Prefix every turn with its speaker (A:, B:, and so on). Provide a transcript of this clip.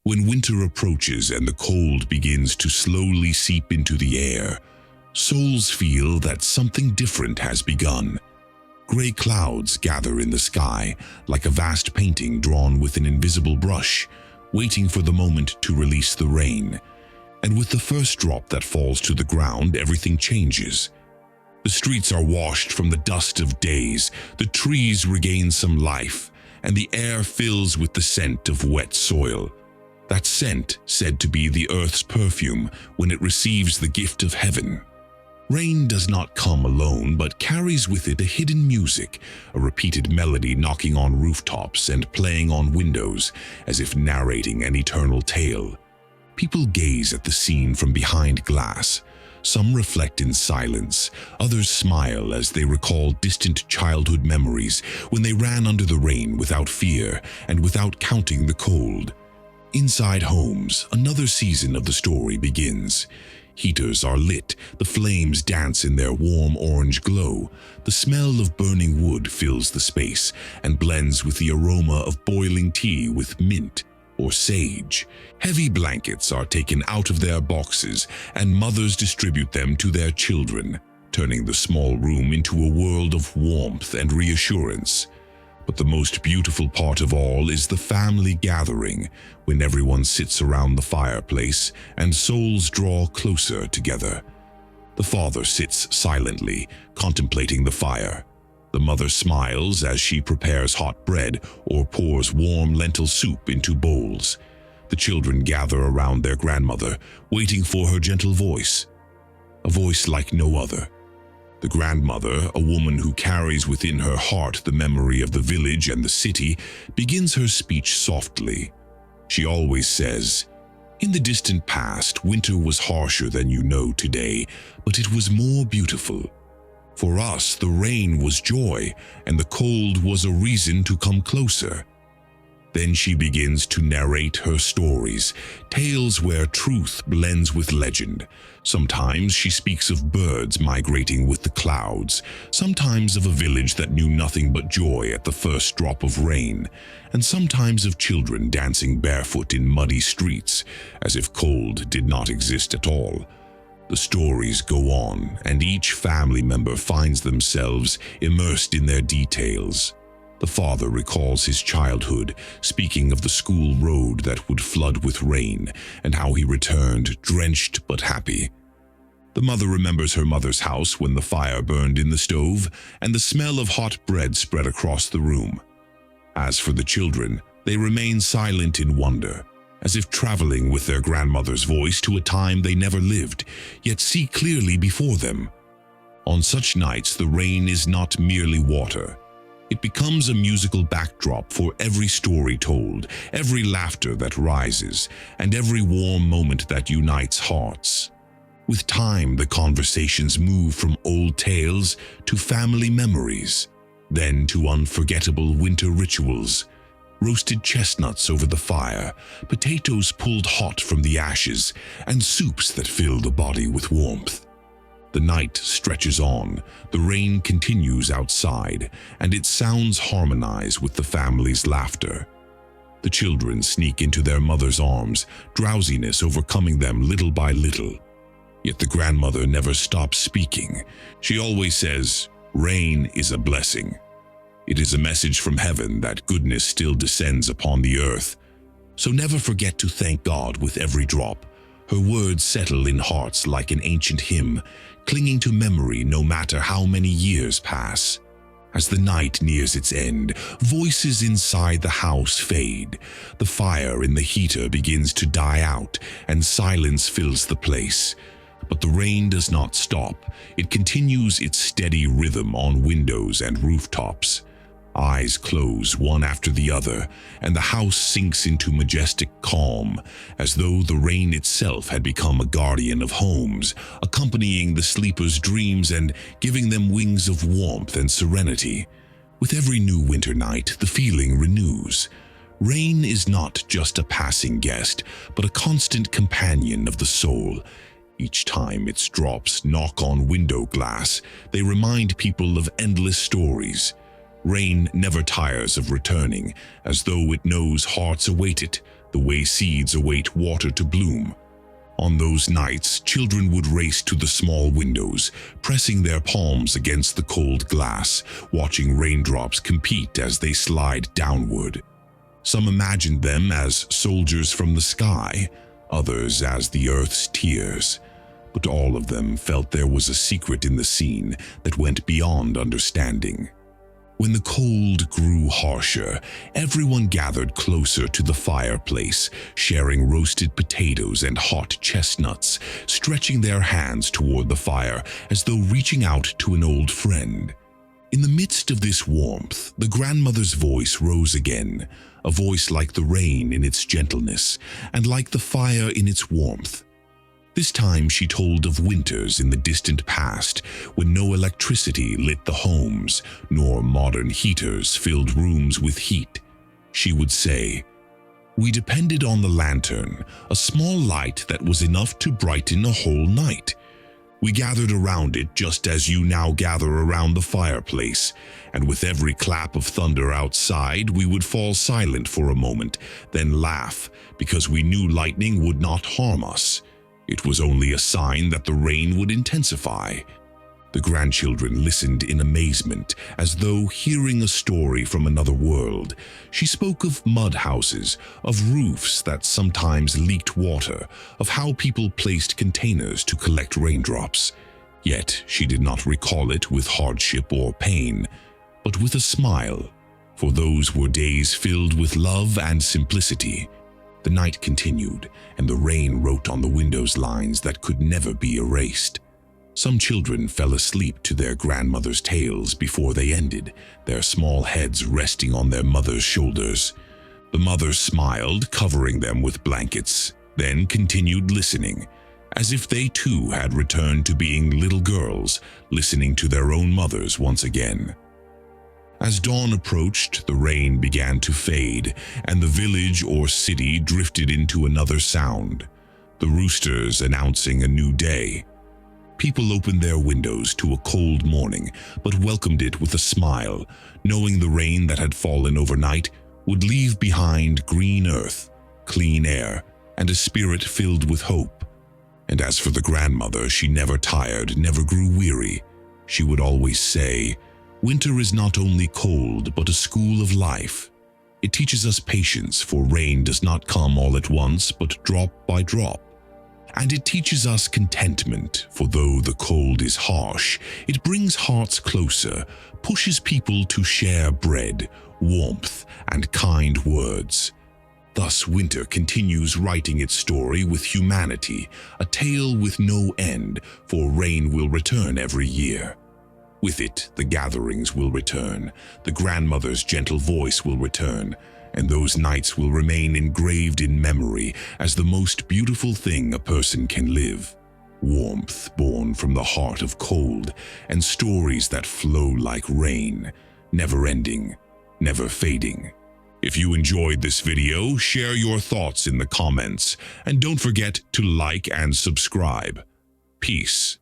A: When winter approaches and the cold begins to slowly seep into the air, souls feel that something different has begun. Gray clouds gather in the sky like a vast painting drawn with an invisible brush, waiting for the moment to release the rain. And with the first drop that falls to the ground, everything changes. The streets are washed from the dust of days, the trees regain some life, and the air fills with the scent of wet soil. That scent said to be the earth's perfume when it receives the gift of heaven. Rain does not come alone, but carries with it a hidden music, a repeated melody knocking on rooftops and playing on windows, as if narrating an eternal tale. People gaze at the scene from behind glass. Some reflect in silence, others smile as they recall distant childhood memories when they ran under the rain without fear and without counting the cold. Inside homes, another season of the story begins. Heaters are lit, the flames dance in their warm orange glow. The smell of burning wood fills the space and blends with the aroma of boiling tea with mint or sage. Heavy blankets are taken out of their boxes and mothers distribute them to their children, turning the small room into a world of warmth and reassurance. But the most beautiful part of all is the family gathering, when everyone sits around the fireplace and souls draw closer together. The father sits silently, contemplating the fire. The mother smiles as she prepares hot bread or pours warm lentil soup into bowls. The children gather around their grandmother, waiting for her gentle voice, a voice like no other. The grandmother, a woman who carries within her heart the memory of the village and the city, begins her speech softly. She always says, "In the distant past, winter was harsher than you know today, but it was more beautiful. For us, the rain was joy, and the cold was a reason to come closer." Then she begins to narrate her stories, tales where truth blends with legend. Sometimes she speaks of birds migrating with the clouds, sometimes of a village that knew nothing but joy at the first drop of rain, and sometimes of children dancing barefoot in muddy streets, as if cold did not exist at all. The stories go on, and each family member finds themselves immersed in their details. The father recalls his childhood, speaking of the school road that would flood with rain and how he returned drenched but happy. The mother remembers her mother's house when the fire burned in the stove and the smell of hot bread spread across the room. As for the children, they remain silent in wonder, as if traveling with their grandmother's voice to a time they never lived, yet see clearly before them. On such nights, the rain is not merely water. It becomes a musical backdrop for every story told, every laughter that rises, and every warm moment that unites hearts. With time, the conversations move from old tales to family memories, then to unforgettable winter rituals. Roasted chestnuts over the fire, potatoes pulled hot from the ashes, and soups that fill the body with warmth. The night stretches on, the rain continues outside, and its sounds harmonize with the family's laughter. The children sneak into their mother's arms, drowsiness overcoming them little by little. Yet the grandmother never stops speaking. She always says, "Rain is a blessing." It is a message from heaven that goodness still descends upon the earth. So never forget to thank God with every drop. Her words settle in hearts like an ancient hymn, clinging to memory no matter how many years pass. As the night nears its end, voices inside the house fade. The fire in the heater begins to die out, and silence fills the place. But the rain does not stop. It continues its steady rhythm on windows and rooftops. Eyes close one after the other, and the house sinks into majestic calm, as though the rain itself had become a guardian of homes, accompanying the sleepers' dreams and giving them wings of warmth and serenity. With every new winter night, the feeling renews. Rain is not just a passing guest, but a constant companion of the soul. Each time its drops knock on window glass, they remind people of endless stories. Rain never tires of returning, as though it knows hearts await it, the way seeds await water to bloom. On those nights, children would race to the small windows, pressing their palms against the cold glass, watching raindrops compete as they slide downward. Some imagined them as soldiers from the sky, others as the earth's tears. But all of them felt there was a secret in the scene that went beyond understanding. When the cold grew harsher, everyone gathered closer to the fireplace, sharing roasted potatoes and hot chestnuts, stretching their hands toward the fire as though reaching out to an old friend. In the midst of this warmth, the grandmother's voice rose again, a voice like the rain in its gentleness and like the fire in its warmth. This time she told of winters in the distant past when no electricity lit the homes, nor modern heaters filled rooms with heat. She would say, "We depended on the lantern, a small light that was enough to brighten a whole night. We gathered around it just as you now gather around the fireplace, and with every clap of thunder outside, we would fall silent for a moment, then laugh because we knew lightning would not harm us. It was only a sign that the rain would intensify." The grandchildren listened in amazement, as though hearing a story from another world. She spoke of mud houses, of roofs that sometimes leaked water, of how people placed containers to collect raindrops. Yet she did not recall it with hardship or pain, but with a smile, for those were days filled with love and simplicity. The night continued, and the rain wrote on the windows lines that could never be erased. Some children fell asleep to their grandmother's tales before they ended, their small heads resting on their mother's shoulders. The mother smiled, covering them with blankets, then continued listening, as if they too had returned to being little girls, listening to their own mothers once again. As dawn approached, the rain began to fade, and the village or city drifted into another sound, the roosters announcing a new day. People opened their windows to a cold morning, but welcomed it with a smile, knowing the rain that had fallen overnight would leave behind green earth, clean air, and a spirit filled with hope. And as for the grandmother, she never tired, never grew weary. She would always say, "Winter is not only cold, but a school of life. It teaches us patience, for rain does not come all at once, but drop by drop. And it teaches us contentment, for though the cold is harsh, it brings hearts closer, pushes people to share bread, warmth, and kind words." Thus winter continues writing its story with humanity, a tale with no end, for rain will return every year. With it, the gatherings will return, the grandmother's gentle voice will return, and those nights will remain engraved in memory as the most beautiful thing a person can live. Warmth born from the heart of cold, and stories that flow like rain, never ending, never fading. If you enjoyed this video, share your thoughts in the comments, and don't forget to like and subscribe. Peace.